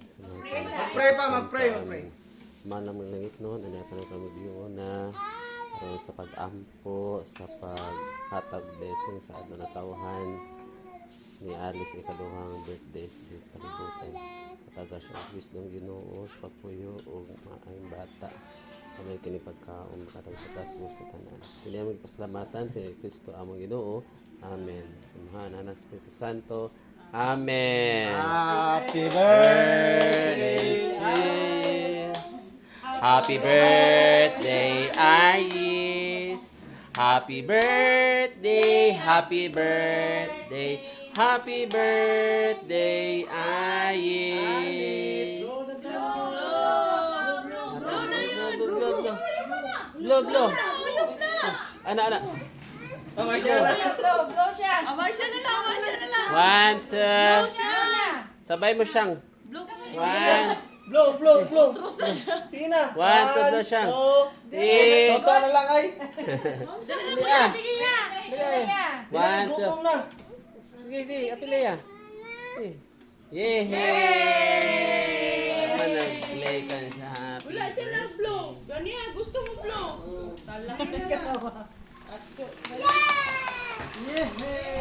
Mag-pray pa, mag-pray. Manang langit noon, ano ka kami diyo na aron sa pag-ampo, sa paghatag blessing sa adto na tawhan ni Alice ikaduhang birthday sa kalibutan. Kataga siya ang wisdom Ginoo sa pagpuyo o maayong bata. Kamay kini pagkaon makatag sa kaso sa tanan. Kini aming pasalamatan kay Kristo among Ginoo. Amen. Sa mahal ng Espiritu Santo. Amen. Happy birthday to you. Happy birthday, Iris. Happy birthday, happy birthday, happy birthday, Iris. Blow. Anak. Blow siya. Marcia na lang. 1, 2. Sabay mo siyang. 1, Blow. Sige na. 1, 2, blow siyang. 3. Totoo na lang ay. Sige nga. 1, 2. Gutom na. Sige, apilya. Yehey! Nag-play ka sa happy. Wala siya nag-blow. Ganyan, gusto mo blow. Talaga na. Yehey!